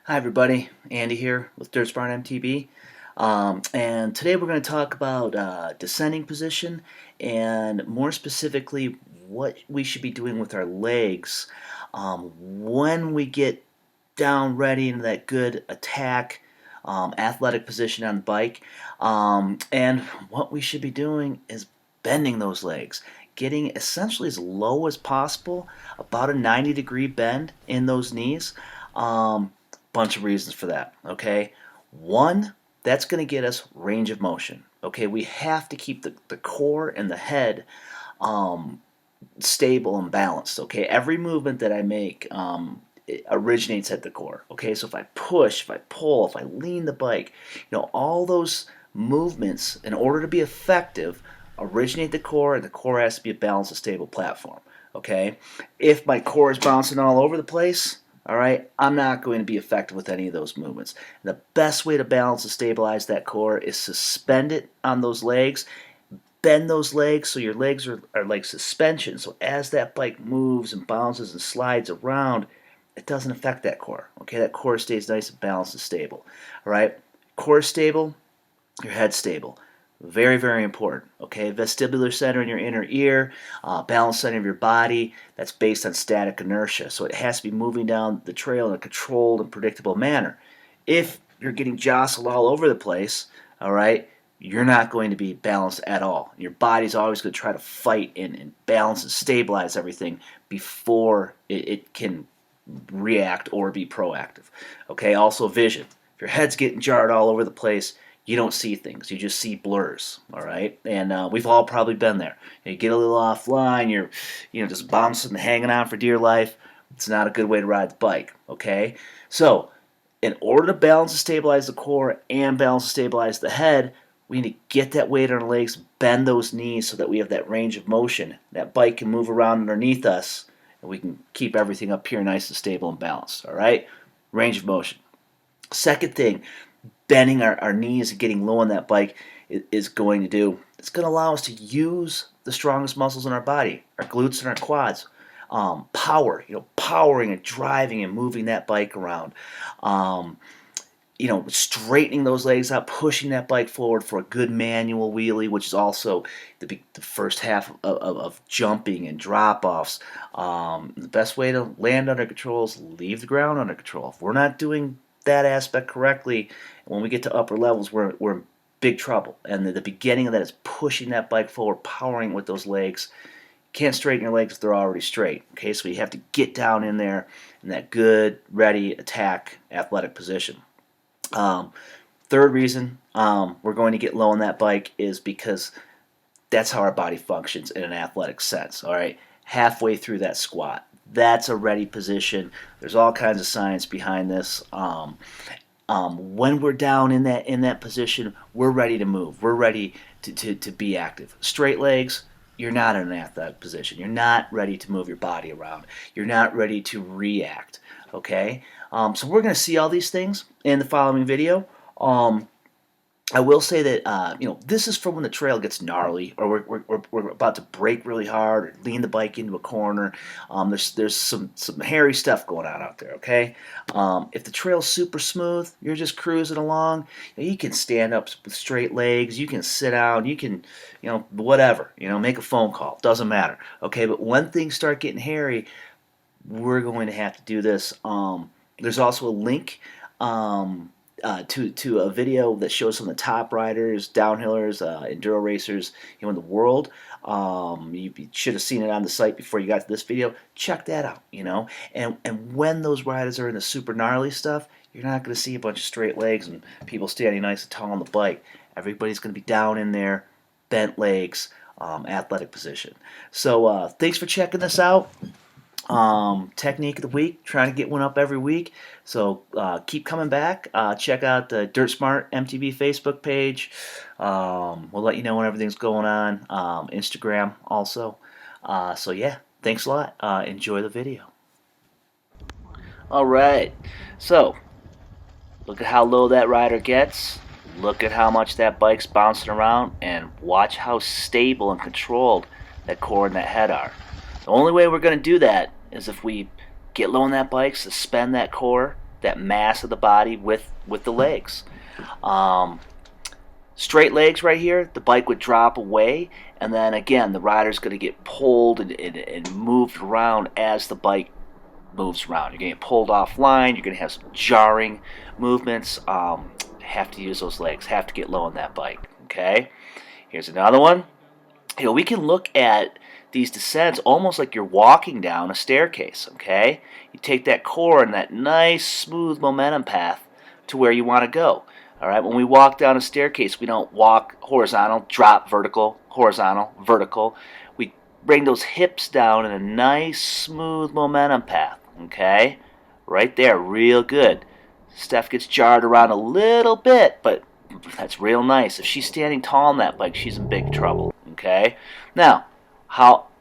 Hi everybody, Andy here with Dirt Smart MTB, and today we're going to talk about descending position and more specifically what we should be doing with our legs when we get down ready into that good attack athletic position on the bike, and what we should be doing is bending those legs, getting essentially as low as possible, about a 90-degree bend in those knees. Bunch of reasons for that. Okay, one, that's going to get us range of motion. Okay, we have to keep the core and the head stable and balanced. Okay, every movement that I make it originates at the core. Okay, so if I push, if I pull, if I lean the bike, all those movements, in order to be effective, originate the core, and the core has to be a balanced and stable platform. Okay, if my core is bouncing all over the place, all right, I'm not going to be effective with any of those movements. The best way to balance and stabilize that core is suspend it on those legs, bend those legs so your legs are like suspension. So as that bike moves and bounces and slides around, it doesn't affect that core. Okay, that core stays nice and balanced and stable. All right, core stable, your head stable. Very, very important. Okay, vestibular center in your inner ear, balance center of your body. That's based on static inertia, so it has to be moving down the trail in a controlled and predictable manner. If you're getting jostled all over the place, all right, you're not going to be balanced at all. Your body's always going to try to fight and balance and stabilize everything before it can react or be proactive. Okay, also vision. If your head's getting jarred all over the place, you don't see things. You just see blurs. All right, and we've all probably been there. You get a little offline. You're, just bouncing, hanging on for dear life. It's not a good way to ride the bike. Okay, so in order to balance and stabilize the core and balance and stabilize the head, we need to get that weight on our legs, bend those knees so that we have that range of motion. That bike can move around underneath us, and we can keep everything up here nice and stable and balanced. All right, range of motion. Second thing, bending our knees and getting low on that bike is going to do. It's going to allow us to use the strongest muscles in our body, our glutes and our quads. Power, powering and driving and moving that bike around. Straightening those legs out, pushing that bike forward for a good manual wheelie, which is also the first half of jumping and drop-offs. The best way to land under control is leave the ground under control. If we're not doing that aspect correctly, when we get to upper levels, we're in big trouble. And the beginning of that is pushing that bike forward, powering with those legs. Can't straighten your legs if they're already straight. Okay, so you have to get down in there in that good, ready, attack, athletic position. Third reason we're going to get low on that bike is because that's how our body functions in an athletic sense. All right, halfway through that squat, that's a ready position. There's all kinds of science behind this. When we're down in that position, we're ready to move. We're ready to be active. Straight legs, you're not in an athletic position. You're not ready to move your body around. You're not ready to react. Okay, so we're going to see all these things in the following video. I will say that this is for when the trail gets gnarly, or we're about to brake really hard, or lean the bike into a corner. There's some hairy stuff going on out there. Okay, if the trail's super smooth, you're just cruising along. You can stand up with straight legs. You can sit down. You can, whatever. Make a phone call. Doesn't matter. Okay, but when things start getting hairy, we're going to have to do this. There's also a link. To a video that shows some of the top riders, downhillers, enduro racers, in the world. You should have seen it on the site before you got to this video. Check that out, And when those riders are in the super gnarly stuff, you're not going to see a bunch of straight legs and people standing nice and tall on the bike. Everybody's going to be down in there, bent legs, athletic position. So thanks for checking this out. Technique of the week, trying to get one up every week. So keep coming back. Check out the Dirt Smart MTB Facebook page. We'll let you know when everything's going on. Instagram also. So yeah, thanks a lot. Enjoy the video. All right. So look at how low that rider gets. Look at how much that bike's bouncing around, and watch how stable and controlled that core and that head are. The only way we're going to do that is if we get low on that bike, suspend that core, that mass of the body with the legs. Um, Straight legs right here, the bike would drop away, and then again, the rider's going to get pulled and moved around as the bike moves around. You're going to get pulled offline. You're going to have some jarring movements. Have to use those legs. Have to get low on that bike. Okay. Here's another one. We can look at these descents almost like you're walking down a staircase. Okay. You take that core and that nice smooth momentum path to where you want to go. All right. When we walk down a staircase, we don't walk horizontal, drop vertical, horizontal, vertical. We bring those hips down in a nice smooth momentum path. Okay, right there, real good. Steph gets jarred around a little bit, but that's real nice. If she's standing tall on that bike, she's in big trouble. Okay, now,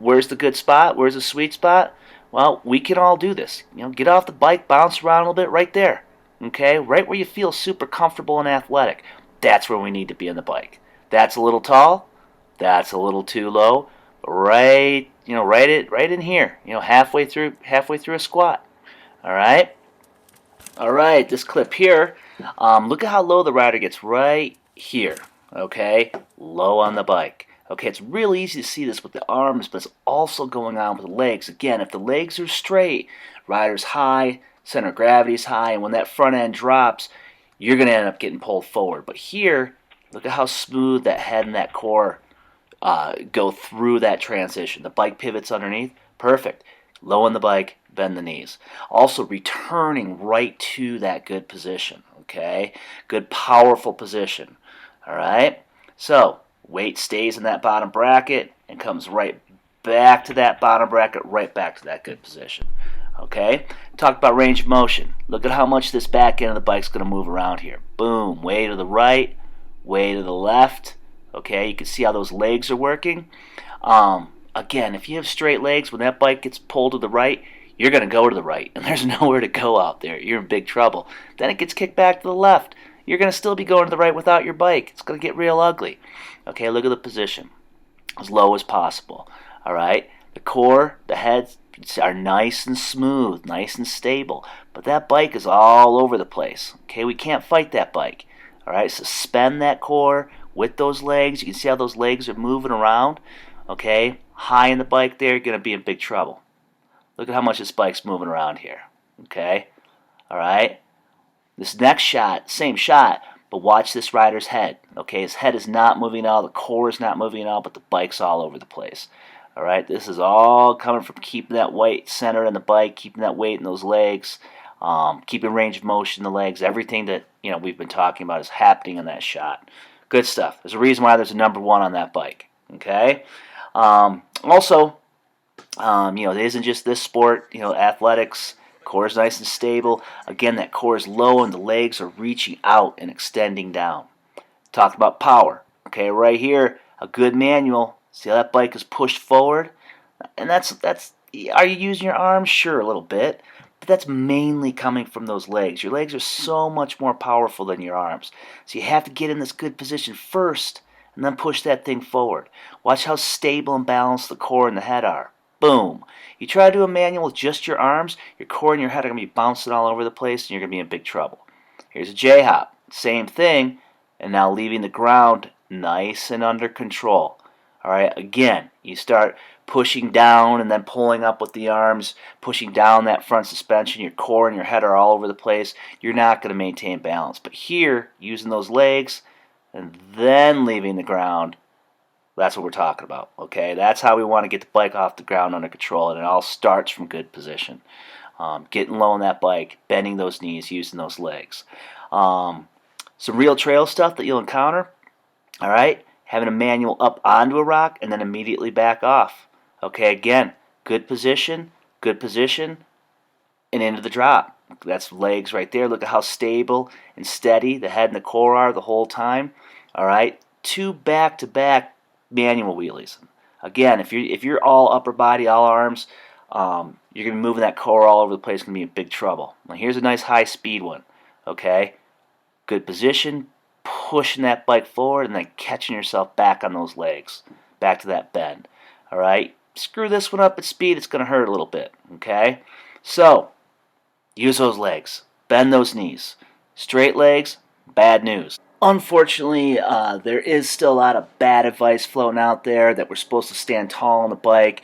where's the good spot? Where's the sweet spot? Well, we can all do this. Get off the bike, bounce around a little bit, right there. Okay, right where you feel super comfortable and athletic. That's where we need to be on the bike. That's a little tall. That's a little too low. Right right in here, halfway through a squat. All right, this clip here, look at how low the rider gets right here. Okay, low on the bike. Okay, it's real easy to see this with the arms, but it's also going on with the legs. Again, if the legs are straight, rider's high, center of gravity's high, and when that front end drops, you're going to end up getting pulled forward. But here, look at how smooth that head and that core go through that transition. The bike pivots underneath. Perfect. Low on the bike, bend the knees. Also returning right to that good position. Okay? Good, powerful position. All right? So, weight stays in that bottom bracket and comes right back to that bottom bracket, right back to that good position. Okay? Talk about range of motion. Look at how much this back end of the bike's going to move around here. Boom. Way to the right, way to the left. Okay, you can see how those legs are working. Again, if you have straight legs, when that bike gets pulled to the right, you're going to go to the right, and there's nowhere to go out there. You're in big trouble. Then it gets kicked back to the left. You're going to still be going to the right without your bike. It's going to get real ugly. Okay, look at the position. As low as possible. All right, the core, the head are nice and smooth, nice and stable. But that bike is all over the place. Okay, we can't fight that bike. All right, suspend that core with those legs. You can see how those legs are moving around. Okay, high in the bike there, you're going to be in big trouble. Look at how much this bike's moving around here. Okay, all right. This next shot, same shot, but watch this rider's head. Okay, his head is not moving at all, the core is not moving at all, but the bike's all over the place. All right, this is all coming from keeping that weight centered in the bike, keeping that weight in those legs, keeping range of motion in the legs. Everything that we've been talking about is happening in that shot. Good stuff. There's a reason why there's a number 1 on that bike. Okay. Also, it isn't just this sport. Athletics. Core is nice and stable. Again, that core is low and the legs are reaching out and extending down. Talk about power. Okay, right here, a good manual. See how that bike is pushed forward? And that's. Are you using your arms? Sure, a little bit. But that's mainly coming from those legs. Your legs are so much more powerful than your arms. So you have to get in this good position first and then push that thing forward. Watch how stable and balanced the core and the head are. Boom. You try to do a manual with just your arms, your core and your head are going to be bouncing all over the place and you're going to be in big trouble. Here's a J-hop. Same thing. And now leaving the ground nice and under control. All right, again, you start pushing down and then pulling up with the arms, pushing down that front suspension. Your core and your head are all over the place. You're not going to maintain balance. But here, using those legs and then leaving the ground, that's what we're talking about. Okay, that's how we want to get the bike off the ground under control, and it all starts from good position. Getting low on that bike, bending those knees, using those legs. Some real trail stuff that you'll encounter. All right. Having a manual up onto a rock and then immediately back off. Okay, again, good position, and into the drop. That's legs right there. Look at how stable and steady the head and the core are the whole time. All right, 2 back-to-back manual wheelies. Again, if you're all upper body, all arms, you're going to be moving that core all over the place. Going to be in big trouble. Now here's a nice high-speed one. Okay, good position. Pushing that bike forward and then catching yourself back on those legs, back to that bend. All right, screw this one up at speed, it's going to hurt a little bit. Okay, so use those legs. Bend those knees. Straight legs, bad news. Unfortunately, there is still a lot of bad advice floating out there that we're supposed to stand tall on the bike.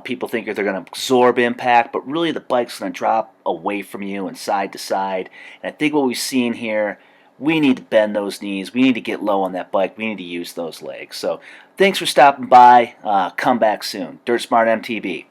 People think they're going to absorb impact, but really the bike's going to drop away from you and side to side. And I think what we've seen here, we need to bend those knees. We need to get low on that bike. We need to use those legs. So thanks for stopping by. Come back soon. Dirt Smart MTB.